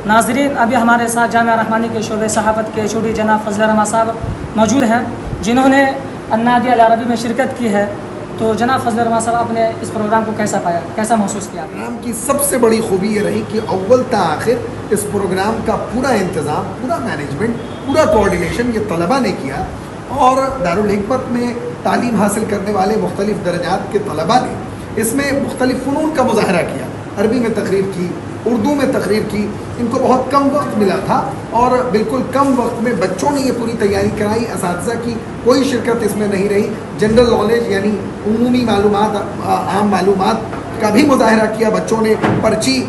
ناظرین، ابھی ہمارے ساتھ جامعہ رحمانی کے شعبہ صحافت کے چوٹی جناب فضل الرحمان صاحب موجود ہیں، جنہوں نے النادیہ العربی میں شرکت کی ہے۔ تو جناب فضل الرحمان صاحب، آپ نے اس پروگرام کو کیسا پایا، کیسا محسوس کیا؟ پروگرام کی سب سے بڑی خوبی یہ رہی کہ اول تا آخر اس پروگرام کا پورا انتظام، پورا مینجمنٹ، پورا کوآرڈینیشن یہ طلباء نے کیا، اور دارالحکمت میں تعلیم حاصل کرنے والے مختلف درجات کے طلباء نے اس میں مختلف فنون کا مظاہرہ کیا۔ عربی میں تقریر کی، اردو میں تقریر کی۔ ان کو بہت کم وقت ملا تھا اور بالکل کم وقت میں بچوں نے یہ پوری تیاری کرائی۔ اساتذہ کی کوئی شرکت اس میں نہیں رہی۔ جنرل نالج یعنی عمومی معلومات، عام معلومات کا بھی مظاہرہ کیا۔ بچوں نے پرچی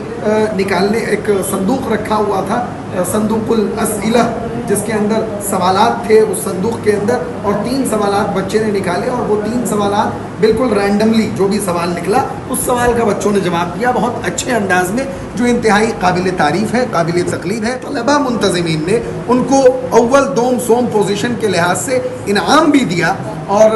نکالنے، ایک صندوق رکھا ہوا تھا، صندوق الاسئلہ، جس کے اندر سوالات تھے اس صندوق کے اندر، اور 3 سوالات بچے نے نکالے، اور وہ 3 سوالات بالکل رینڈملی جو بھی سوال نکلا اس سوال کا بچوں نے جواب دیا بہت اچھے انداز میں، جو انتہائی قابل تعریف ہے، قابل تقلید ہے۔ طلباء منتظمین نے ان کو اول، دوم، سوم پوزیشن کے لحاظ سے انعام بھی دیا، اور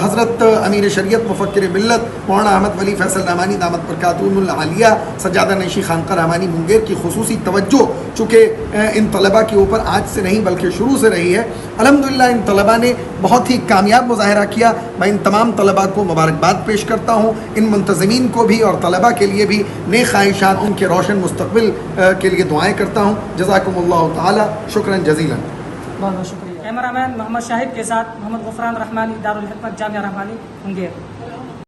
حضرت امیر شریعت مفکر ملت مولانا احمد ولی فیصل رحمانی دامت برکاتہم العالیہ سجادہ نشی خانقاہ رحمانی منگیر کی خصوصی توجہ چونکہ ان طلباء کے اوپر آج سے نہیں بلکہ شروع سے رہی ہے۔ الحمدللہ ان طلباء نے بہت ہی کامیاب مظاہرہ کیا۔ میں ان تمام طلباء کو مبارکباد پیش کرتا ہوں، ان منتظمین کو بھی اور طلباء کے لیے بھی نیک خواہشات، ان کے روشن مستقبل کے لیے دعائیں کرتا ہوں۔ جزاکم اللہ تعالی شکراً جزیلا۔ بہت بہت شکریہ۔ کیمرہ مین محمد شاہد کے ساتھ محمد غفران رحمانی، دارالحکمت جامعہ رحمانی، منگیر۔